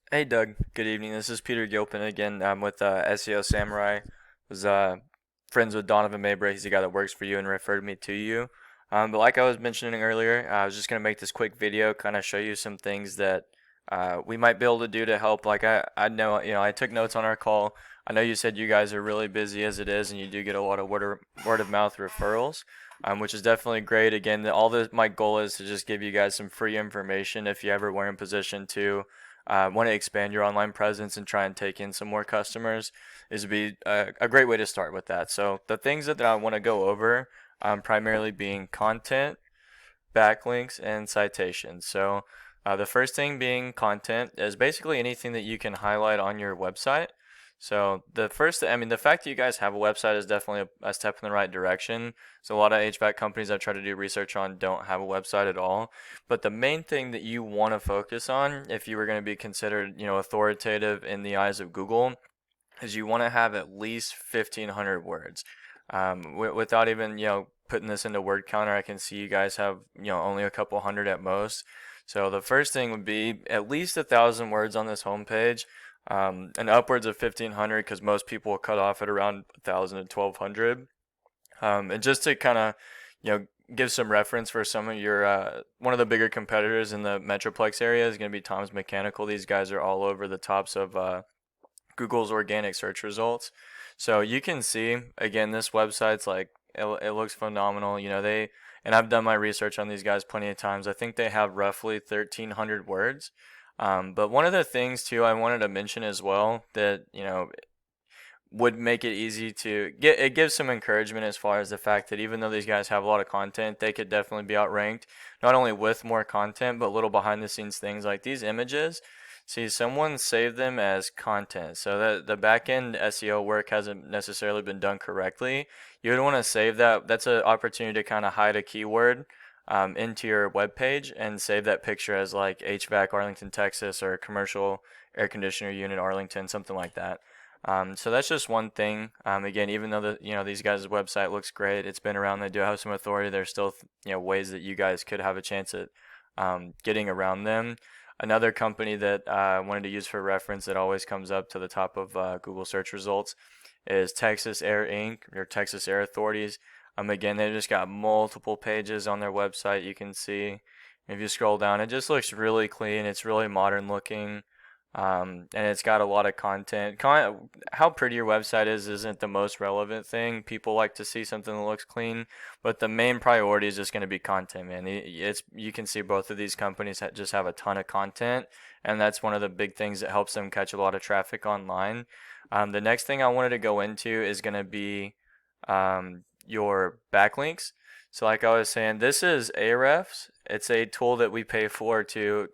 Hey Doug, good evening. This is Peter Gilpin again. I'm with SEO Samurai. Was friends with Donovan Mabry. He's the guy that works for you and referred me to you. But like I was mentioning earlier, I was just gonna make this quick video, kind of show you some things that we might be able to do to help. Like I know, I took notes on our call. I know you said you guys are really busy as it is, and you do get a lot of word of mouth referrals, which is definitely great. Again, my goal is to just give you guys some free information if you ever were in position to want to expand your online presence and try and take in some more customers is be a great way to start with that. So the things that I want to go over, primarily being content, backlinks, and citations. So the first thing being content is basically anything that you can highlight on your website. So the fact that you guys have a website is definitely a step in the right direction. So a lot of HVAC companies I try to do research on don't have a website at all. But the main thing that you want to focus on, if you were going to be considered, authoritative in the eyes of Google, is you want to have at least 1,500 words. Without even, putting this into word counter, I can see you guys have, only a couple hundred at most. So the first thing would be at least 1,000 words on this homepage, and upwards of 1,500 because most people will cut off at around 1,000 to 1,200. And just to kind of, you know, give some reference for some of your, one of the bigger competitors in the Metroplex area is going to be Tom's Mechanical. These guys are all over the tops of Google's organic search results. So you can see, again, this website's like, it looks phenomenal. And I've done my research on these guys plenty of times. I think they have roughly 1,300 words. But one of the things too I wanted to mention as well that, would make it easy to get, it gives some encouragement as far as the fact that even though these guys have a lot of content, they could definitely be outranked, not only with more content, but little behind the scenes things like these images. See, someone saved them as content. So that the back end SEO work hasn't necessarily been done correctly. You would want to save that. That's an opportunity to kind of hide a keyword into your web page and save that picture as like HVAC Arlington, Texas, or commercial air conditioner unit Arlington, something like that. So that's just one thing. Again, even though these guys' website looks great, it's been around. They do have some authority. There's still ways that you guys could have a chance at getting around them. Another company that I wanted to use for reference that always comes up to the top of Google search results is Texas Air Inc. or Texas Air Authorities. Again, they've just got multiple pages on their website. You can see if you scroll down, it just looks really clean. It's really modern looking. And it's got a lot of content. How pretty your website is isn't the most relevant thing. People like to see something that looks clean, but the main priority is just going to be content, man. You can see both of these companies just have a ton of content, and that's one of the big things that helps them catch a lot of traffic online. The next thing I wanted to go into is going to be your backlinks. So like I was saying, this is Ahrefs. It's a tool that we pay for to,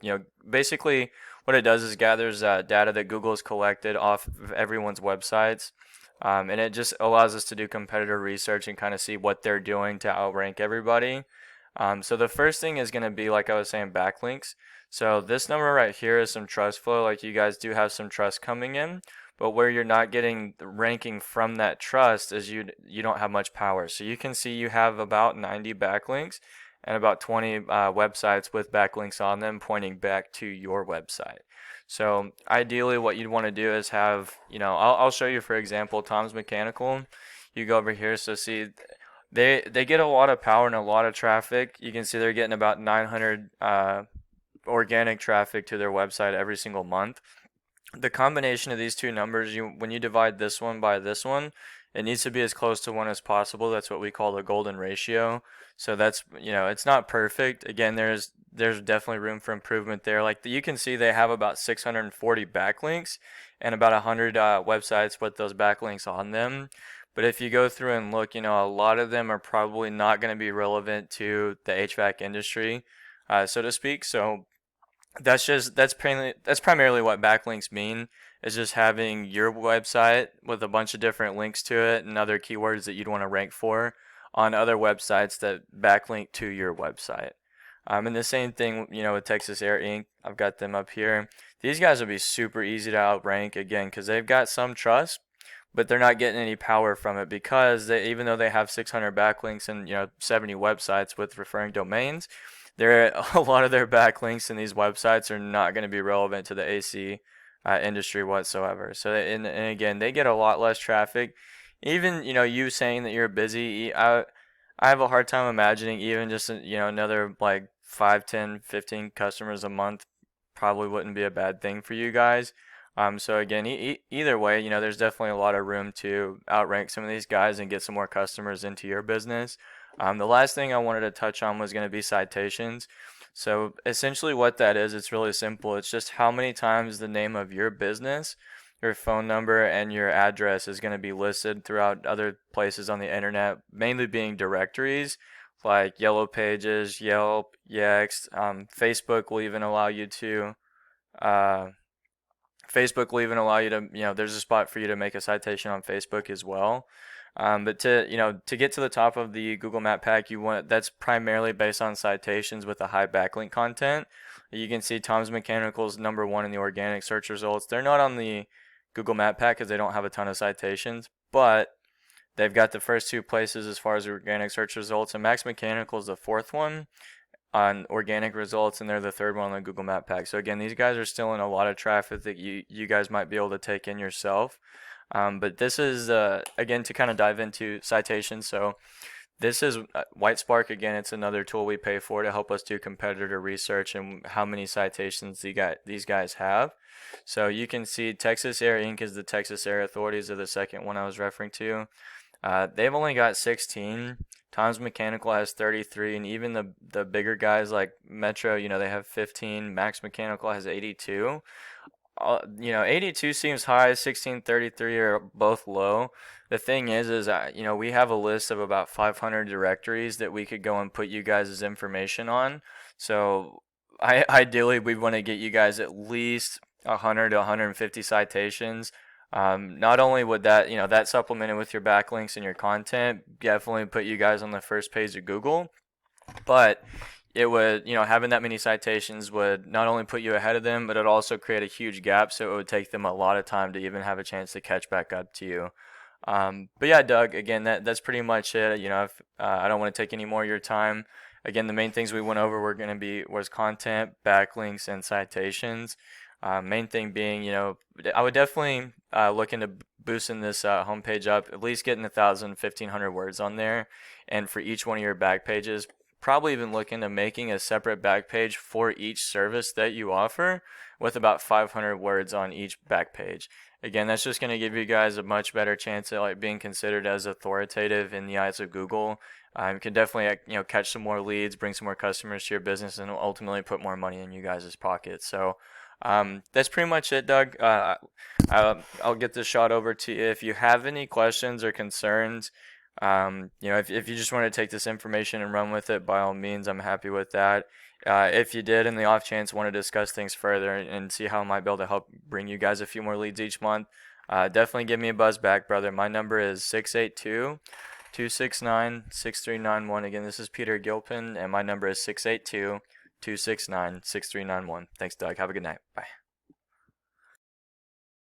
basically what it does is gathers data that Google has collected off of everyone's websites. And it just allows us to do competitor research and kind of see what they're doing to outrank everybody. So the first thing is going to be, like I was saying, backlinks. So this number right here is some trust flow. Like you guys do have some trust coming in, but where you're not getting the ranking from that trust is you don't have much power. So you can see you have about 90 backlinks and about 20 websites with backlinks on them pointing back to your website. So ideally what you'd want to do is have, I'll show you, for example, Tom's Mechanical. You go over here, so see they get a lot of power and a lot of traffic. You can see they're getting about 900 organic traffic to their website every single month. The combination of these two numbers, when you divide this one by this one, it needs to be as close to one as possible. That's what we call the golden ratio. So that's, it's not perfect. Again, there's definitely room for improvement there. Like you can see they have about 640 backlinks and about 100 websites with those backlinks on them. But if you go through and look, a lot of them are probably not going to be relevant to the HVAC industry, so to speak. So that's primarily what backlinks mean, is just having your website with a bunch of different links to it and other keywords that you'd want to rank for on other websites that backlink to your website. And the same thing, with Texas Air Inc. I've got them up here. These guys will be super easy to outrank again because they've got some trust, but they're not getting any power from it because even though they have 600 backlinks and 70 websites with referring domains, a lot of their backlinks in these websites are not going to be relevant to the AC industry whatsoever. So and again, they get a lot less traffic. Even you saying that you're busy, I have a hard time imagining even just another like 5, 10, 15 customers a month probably wouldn't be a bad thing for you guys. So again, either way, there's definitely a lot of room to outrank some of these guys and get some more customers into your business. The last thing I wanted to touch on was going to be citations. So essentially what that is, it's really simple. It's just how many times the name of your business, your phone number, and your address is going to be listed throughout other places on the internet, mainly being directories like Yellow Pages, Yelp, Yext. Uh, Facebook will even allow you to, there's a spot for you to make a citation on Facebook as well. But to get to the top of the Google Map pack, that's primarily based on citations with a high backlink content. You can see Tom's Mechanical's #1 in the organic search results. They're not on the Google Map pack because they don't have a ton of citations, but they've got the first two places as far as organic search results, and Max Mechanical is the fourth one on organic results, and they're the third one on the Google Map pack. So again, these guys are still in a lot of traffic that you guys might be able to take in yourself. But this is again to kind of dive into citations. So this is Whitespark. Again, it's another tool we pay for to help us do competitor research and how many citations these guys have. So you can see Texas Air Inc. is the Texas Air Authorities are the second one I was referring to. They've only got 16. Tom's Mechanical has 33, and even the bigger guys like Metro, they have 15. Max Mechanical has 82. 82 seems high. 16, 33 are both low. The thing is we have a list of about 500 directories that we could go and put you guys' information on. So ideally, we want to get you guys at least 100 to 150 citations. Not only would that supplemented with your backlinks and your content definitely put you guys on the first page of Google, but it would, having that many citations would not only put you ahead of them, but it also create a huge gap. So it would take them a lot of time to even have a chance to catch back up to you. But yeah, Doug, again, that's pretty much it. If I don't want to take any more of your time. Again, the main things we went over was content, backlinks, and citations. Main thing being, I would definitely look into boosting this homepage up, at least getting 1,000, 1,500 words on there. And for each one of your back pages, probably even look into making a separate back page for each service that you offer with about 500 words on each back page. Again, that's just going to give you guys a much better chance at being considered as authoritative in the eyes of Google. You can definitely catch some more leads, bring some more customers to your business, and ultimately put more money in you guys' pockets. So that's pretty much it, Doug. I'll get this shot over to you. If you have any questions or concerns, if you just want to take this information and run with it, by all means, I'm happy with that. If you did, in the off chance, want to discuss things further and see how I might be able to help bring you guys a few more leads each month, definitely give me a buzz back, brother. My number is 682-269-6391. Again, this is Peter Gilpin, and my number is 682-269-6391. Thanks, Doug. Have a good night. Bye.